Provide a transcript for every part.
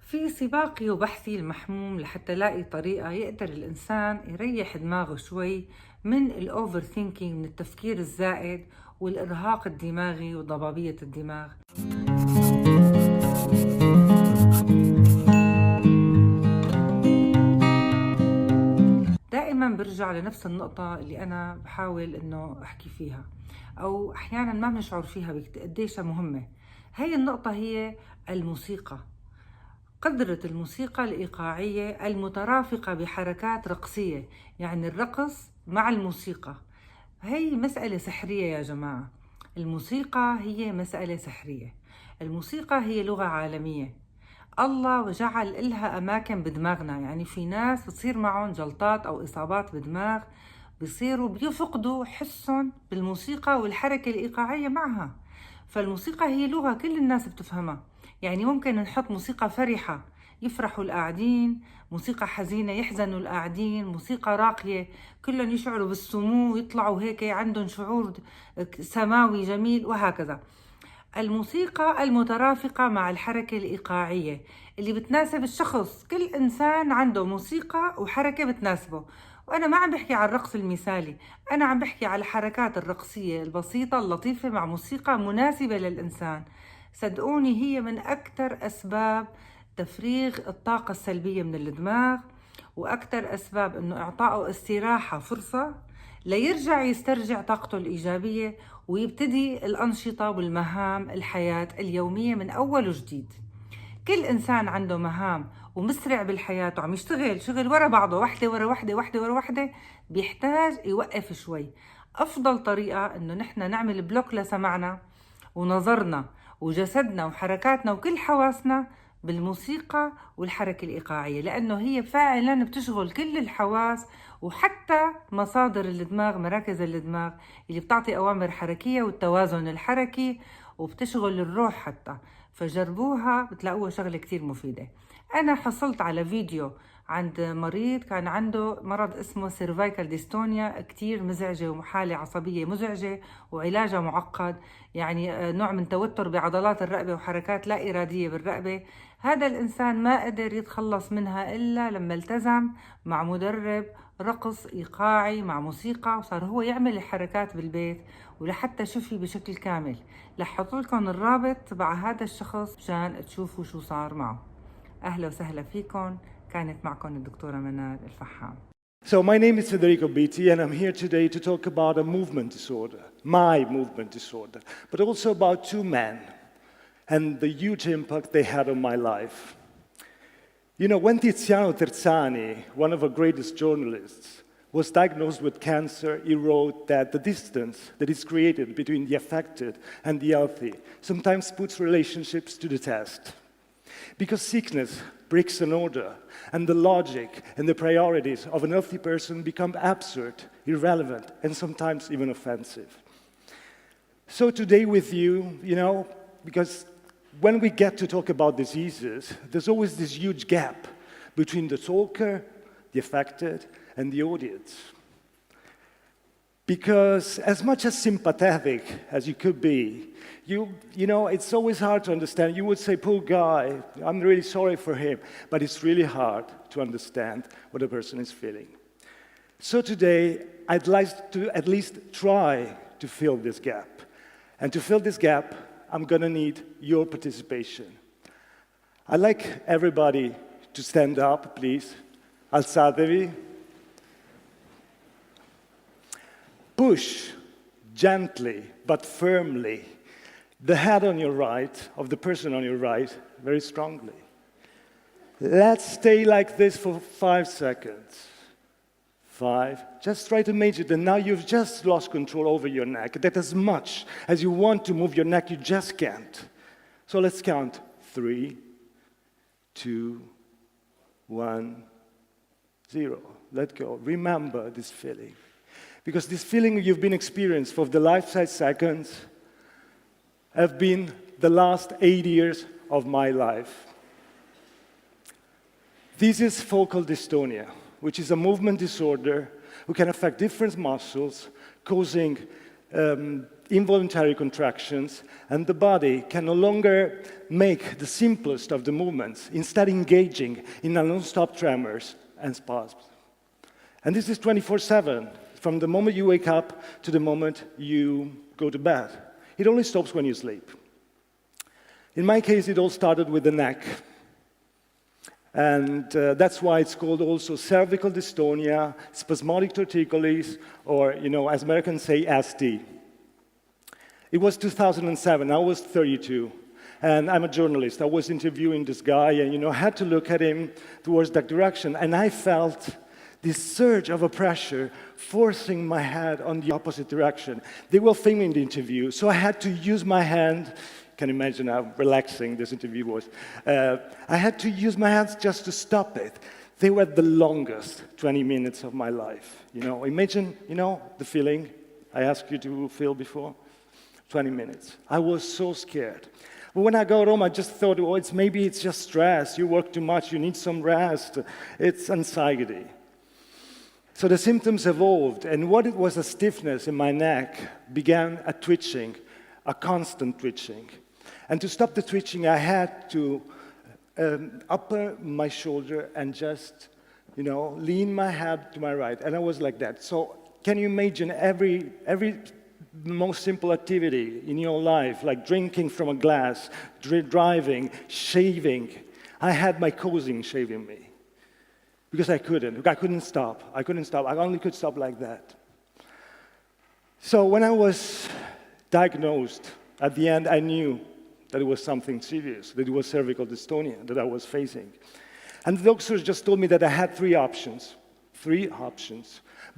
في سباقي وبحثي المحموم لحتى لاقي طريقة يقدر الإنسان يريح دماغه شوي من الأوفر ثينكينج، من التفكير الزائد والإرهاق الدماغي وضبابية الدماغ. دائما برجع لنفس النقطة اللي أنا بحاول إنه أحكي فيها، أو أحيانا ما بنشعر فيها قديش مهمة. هي النقطة هي الموسيقى. قدرة الموسيقى الإيقاعية المترافقة بحركات رقصية، يعني الرقص مع الموسيقى. هي مسألة سحرية يا جماعة. الموسيقى هي مسألة سحرية. الموسيقى هي لغة عالمية. الله وجعل إلها أماكن بدماغنا، يعني في ناس بتصير معهم جلطات أو إصابات بدماغ، بيصيروا بيفقدوا حسهم بالموسيقى والحركة الإيقاعية معها. فالموسيقى هي لغة كل الناس بتفهمها. يعني ممكن نحط موسيقى فرحة يفرحوا القاعدين، موسيقى حزينة يحزنوا القاعدين، موسيقى راقية كلهم يشعروا بالسمو ويطلعوا هيك عندهم شعور سماوي جميل، وهكذا. الموسيقى المترافقة مع الحركة الإيقاعية اللي بتناسب الشخص. كل إنسان عنده موسيقى وحركة بتناسبه. وأنا ما عم بحكي على الرقص المثالي، أنا عم بحكي على الحركات الرقصية البسيطة اللطيفة مع موسيقى مناسبة للإنسان. صدقوني هي من أكثر أسباب تفريغ الطاقة السلبية من الدماغ، وأكثر أسباب إنه إعطائه استراحة، فرصة ليرجع يسترجع طاقته الإيجابية ويبتدي الأنشطة والمهام الحياة اليومية من أول وجديد. كل إنسان عنده مهام ومسرع بالحياة وعم يشتغل شغل ورا بعضه، واحدة ورا واحدة واحدة ورا واحدة، بيحتاج يوقف شوي. أفضل طريقة إنه نحن نعمل بلوك لسمعنا ونظرنا وجسدنا وحركاتنا وكل حواسنا بالموسيقى والحركة الإيقاعية، لأنه هي فعلا بتشغل كل الحواس وحتى مصادر الدماغ، مراكز الدماغ اللي بتعطي أوامر حركية والتوازن الحركي، وبتشغل الروح حتى. فجربوها بتلاقوها شغلة كتير مفيدة. أنا حصلت على فيديو عند مريض كان عنده مرض اسمه سيرفايكال ديستونيا، كتير مزعجة وحالة عصبية مزعجة وعلاجها معقد، يعني نوع من توتر بعضلات الرقبة وحركات لا إرادية بالرقبة. هذا الإنسان ما قدر يتخلص منها إلا لما التزم مع مدرب رقص إيقاعي مع موسيقى، وصار هو يعمل الحركات بالبيت ولحتى شفي بشكل كامل. لحط لكم الرابط تبع هذا الشخص مشان تشوفوا شو صار معه. أهلا وسهلا فيكم، كانت معكم الدكتورة منال الفحام. So my name is Federico Beatty, and I'm here today to talk about a movement disorder, my movement disorder, but also about two men and the huge impact they had on my life. You know, when Tiziano Terzani, one of our greatest journalists, was diagnosed with cancer, he wrote that the distance that is created between the affected and the healthy sometimes puts relationships to the test. Because sickness breaks an order, and the logic and the priorities of a healthy person become absurd, irrelevant, and sometimes even offensive. So today with you, because when we get to talk about diseases, there's always this huge gap between the talker, the affected, and the audience. Because as much as sympathetic as you could be, it's always hard to understand. You would say, poor guy, I'm really sorry for him, but it's really hard to understand what a person is feeling. So today, I'd like to at least try to fill this gap. And to fill this gap, I'm gonna need your participation. I'd like everybody to stand up, please. Alzatevi. Push gently but firmly the head on your right, of the person on your right, very strongly. Let's stay like this for 5 seconds. 5. Just try to imagine that now you've just lost control over your neck, that as much as you want to move your neck, you just can't. So let's count. 3, 2, 1, 0. Let go. Remember this feeling. Because this feeling you've been experiencing for the last 5 seconds have been the last 8 years of my life. This is focal dystonia, which is a movement disorder who can affect different muscles, causing involuntary contractions, and the body can no longer make the simplest of the movements, instead engaging in a non-stop tremors and spasms. And this is 24/7, from the moment you wake up to the moment you go to bed. It only stops when you sleep. In my case, it all started with the neck. And that's why it's called also cervical dystonia, spasmodic torticollis, or, as Americans say, ST. It was 2007, I was 32, and I'm a journalist. I was interviewing this guy, and, I had to look at him towards that direction, and I felt this surge of a pressure forcing my head on the opposite direction. They were filming the interview, so I had to use my hand. Can you imagine how relaxing this interview was? I had to use my hands just to stop it. They were the longest 20 minutes of my life. Imagine, the feeling I asked you to feel before. 20 minutes. I was so scared. But when I got home, I just thought, maybe it's just stress. You work too much, you need some rest. It's anxiety. So the symptoms evolved, and what it was a stiffness in my neck began a twitching, a constant twitching. And to stop the twitching, I had to upper my shoulder and just, lean my head to my right. And I was like that. So can you imagine every most simple activity in your life, like drinking from a glass, driving, shaving? I had my cousin shaving me because I couldn't stop. I only could stop like that. So when I was diagnosed, at the end, I knew that it was something serious, that it was cervical dystonia that I was facing. And the doctors just told me that I had three options.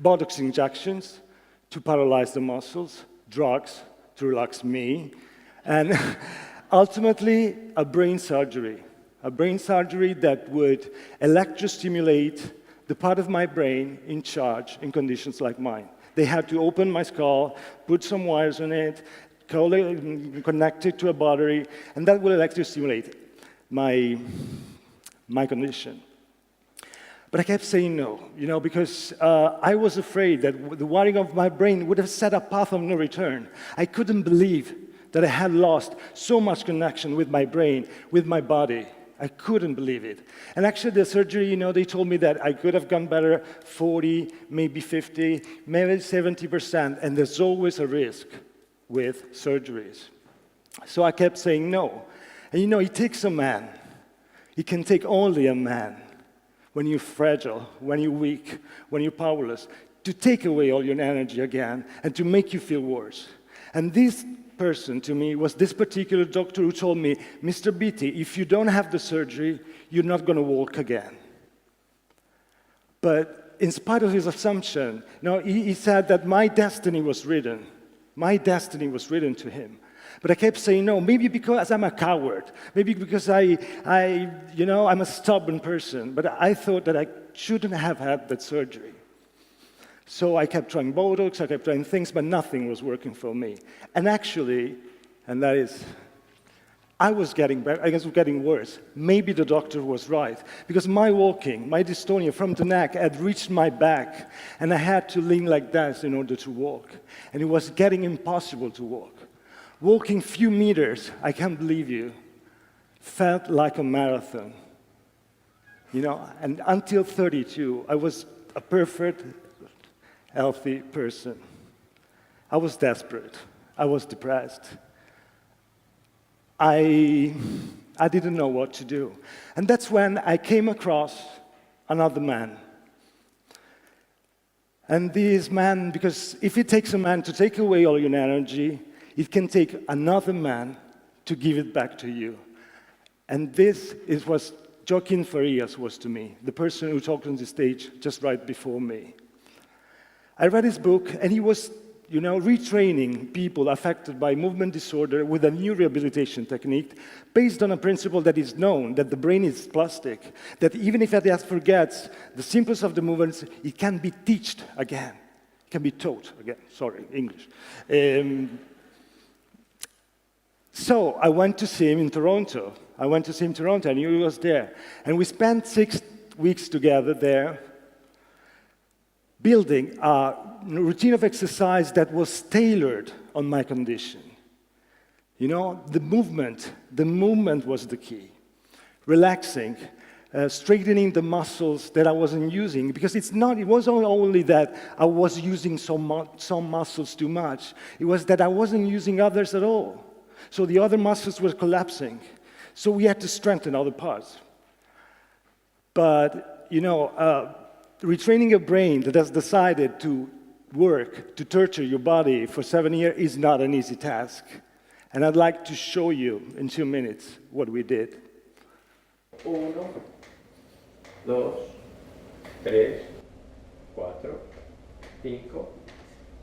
Botox injections to paralyze the muscles, drugs to relax me, and ultimately a brain surgery that would electrostimulate the part of my brain in charge in conditions like mine. They had to open my skull, put some wires on it, connect it to a battery, and that will electrostimulate my condition. But I kept saying no, because I was afraid that the wiring of my brain would have set a path of no return. I couldn't believe that I had lost so much connection with my brain, with my body. I couldn't believe it. And actually the surgery, they told me that I could have gone better 40, maybe 50, maybe 70%, and there's always a risk with surgeries. So I kept saying no. And it takes a man. It can take only a man when you're fragile, when you're weak, when you're powerless, to take away all your energy again and to make you feel worse. And this person to me was this particular doctor who told me, Mr. Beatty, if you don't have the surgery, you're not going to walk again. But in spite of his assumption, he said that my destiny was written. My destiny was written to him. But I kept saying no, maybe because I'm a coward, maybe because I'm a stubborn person, but I thought that I shouldn't have had that surgery. So I kept trying Botox, I kept trying things, but nothing was working for me. And actually, I was getting better, I guess getting worse. Maybe the doctor was right, because my walking, my dystonia from the neck had reached my back, and I had to lean like that in order to walk. And it was getting impossible to walk. Walking few meters, I can't believe you, felt like a marathon. And until 32, I was a perfect, healthy person. I was desperate. I was depressed. I didn't know what to do. And that's when I came across another man. And this man, because if it takes a man to take away all your energy, it can take another man to give it back to you. And this is what Joaquin Farias was to me, the person who talked on the stage just right before me. I read his book, and he was retraining people affected by movement disorder with a new rehabilitation technique based on a principle that is known, that the brain is plastic, that even if it forgets the simplest of the movements, it can be taught again. It can be taught again. Sorry, English. So I went to see him in Toronto. And he was there. And we spent 6 weeks together there, building a routine of exercise that was tailored on my condition. You know, the movement was the key. Relaxing, straightening the muscles that I wasn't using, because it wasn't only that I was using some muscles too much, it was that I wasn't using others at all. So the other muscles were collapsing. So we had to strengthen other parts. But, you know, retraining a brain that has decided to work, to torture your body for 7 years is not an easy task. And I'd like to show you in 2 minutes what we did. 1, 2, 3, 4, 5,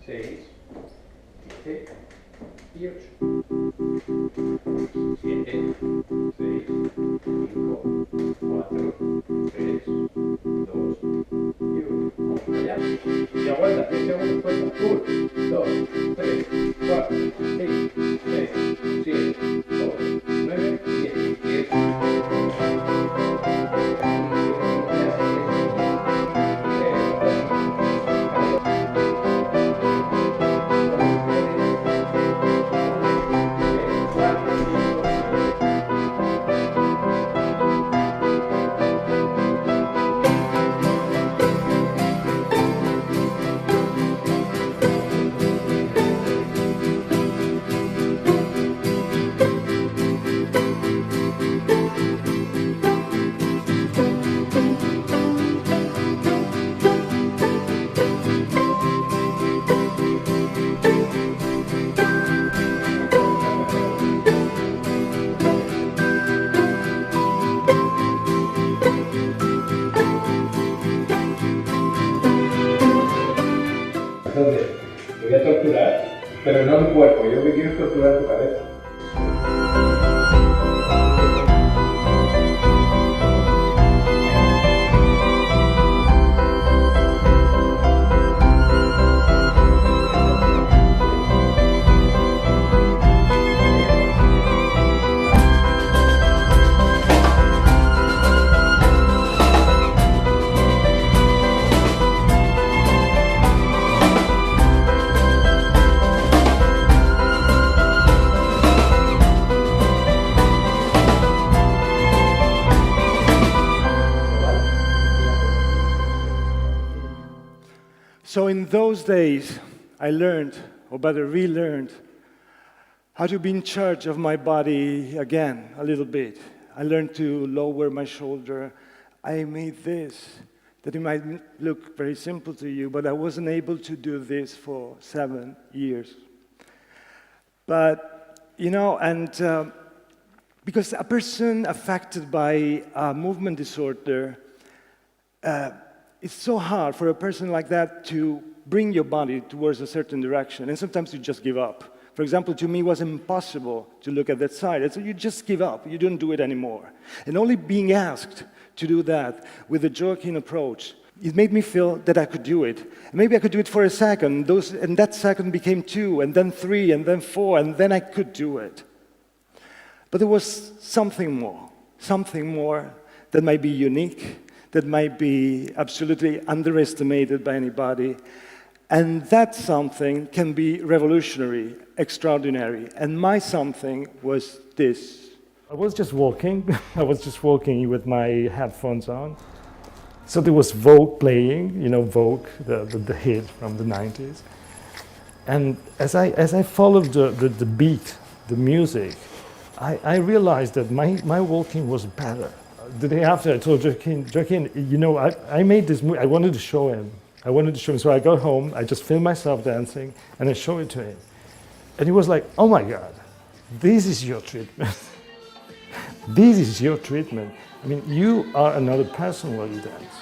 6, 7 y 8. 7, 6, 5, 4, 3, 2 y 1. Vamos allá. Y aguanta, 10 segundos, cuenta. 1, 2, 3, 4, 5, 6, 7, 8, 9, 10. 10. Entonces, te voy a torturar, pero no mi cuerpo, yo lo que quiero es torturar tu cabeza. So in those days, I learned, or better relearned, how to be in charge of my body again, a little bit. I learned to lower my shoulder. I made this, that it might look very simple to you, but I wasn't able to do this for 7 years. But, you know, and because a person affected by a movement disorder, it's so hard for a person like that to bring your body towards a certain direction, and sometimes you just give up. For example, to me, it was impossible to look at that side, and so you just give up, you don't do it anymore. And only being asked to do that with a joking approach, it made me feel that I could do it. And maybe I could do it for a second, and that second became 2, and then 3, and then 4, and then I could do it. But there was something more that might be unique, that might be absolutely underestimated by anybody. And that something can be revolutionary, extraordinary. And my something was this. I was just walking. With my headphones on. So there was Vogue playing, you know, Vogue, the hit from the 90s. And as I followed the beat, the music, I realized that my walking was better. The day after, I told Joaquin, you know, I made this movie. I wanted to show him. So I got home, I just filmed myself dancing, and I showed it to him. And he was like, oh my God, this is your treatment. This is your treatment. I mean, you are another person while you dance.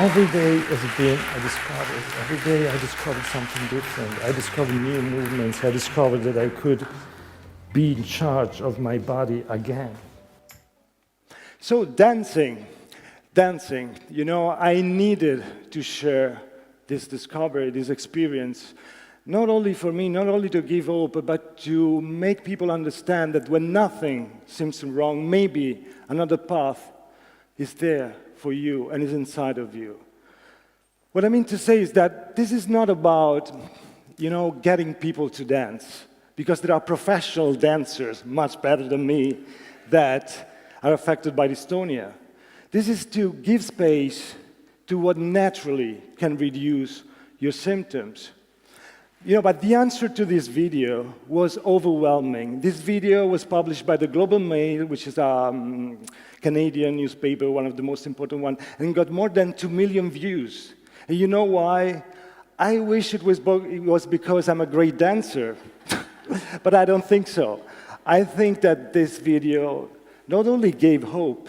Every day as a being, every day I discovered something different. I discovered new movements. I discovered that I could be in charge of my body again. So dancing, you know, I needed to share this discovery, this experience, Not only for me, not only to give hope, but to make people understand that when nothing seems wrong, maybe another path is there for you and is inside of you. What I mean to say is that this is not about, getting people to dance, because there are professional dancers, much better than me, that are affected by dystonia. This is to give space to what naturally can reduce your symptoms. But the answer to this video was overwhelming. This video was published by the Global Mail, which is a Canadian newspaper, one of the most important ones, and got more than 2 million views. And you know why? I wish it was because I'm a great dancer, but I don't think so. I think that this video not only gave hope,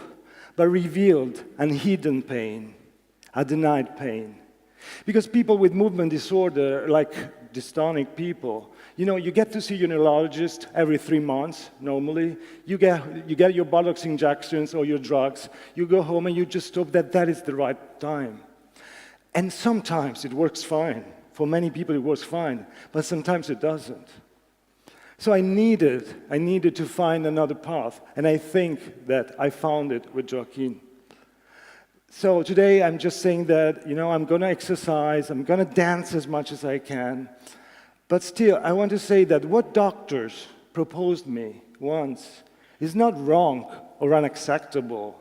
but revealed a hidden pain, a denied pain. Because people with movement disorder, like dystonic people, you get to see your neurologist every 3 months, normally. You get your botox injections or your drugs. You go home and you just hope that that is the right time. And sometimes it works fine. For many people it works fine, but sometimes it doesn't. So I needed to find another path, and I think that I found it with Joaquin. So today I'm just saying that, I'm going to exercise, I'm going to dance as much as I can, but still I want to say that what doctors proposed me once is not wrong or unacceptable.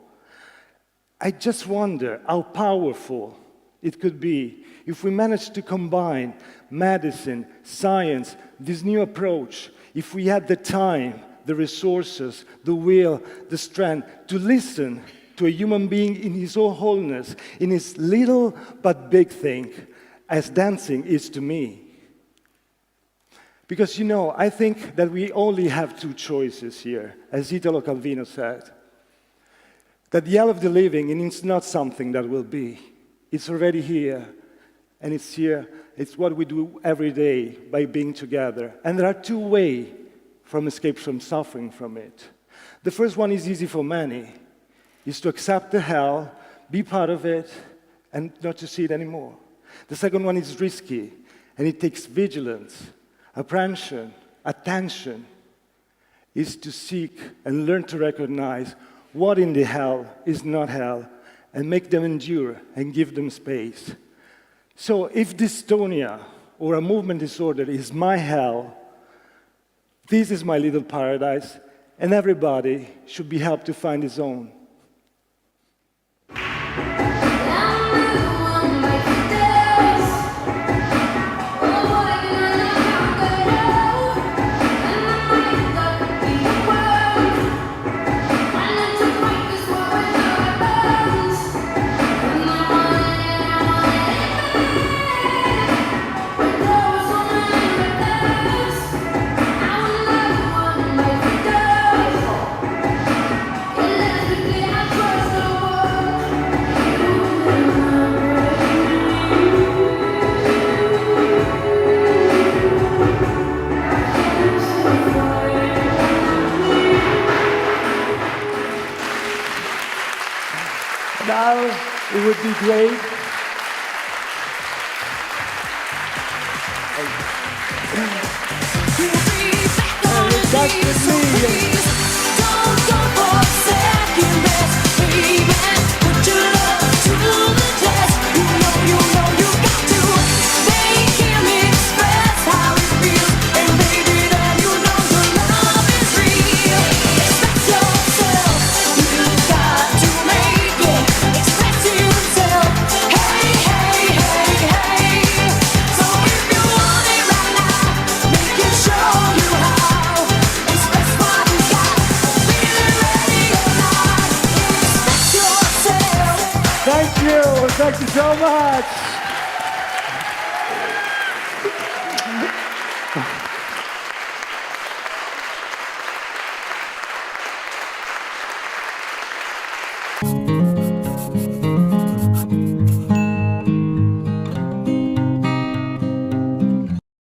I just wonder how powerful it could be if we managed to combine medicine, science, this new approach, if we had the time, the resources, the will, the strength to listen to a human being in his own wholeness, in his little but big thing, as dancing is to me. Because, I think that we only have 2 choices here, as Italo Calvino said. That the hell of the living, and it's not something that will be. It's already here, and it's here. It's what we do every day by being together. And there are 2 ways from escape from suffering from it. The first one is easy for many, is to accept the hell, be part of it, and not to see it anymore. The second one is risky, and it takes vigilance, apprehension, attention, is to seek and learn to recognize what in the hell is not hell, and make them endure and give them space. So if dystonia or a movement disorder is my hell, this is my little paradise, and everybody should be helped to find his own. Now, it would be great. That's with me. Don't go for second best, baby. Put your love to the test. You know you got to make him express how he feels. And baby, then you know your love is real. Express yourself. You've got to make it. Express yourself. Hey, hey, hey, hey. So if you want it right now, make it show you how. Express what you got. Feeling ready or not. Express yourself. Thank you so much.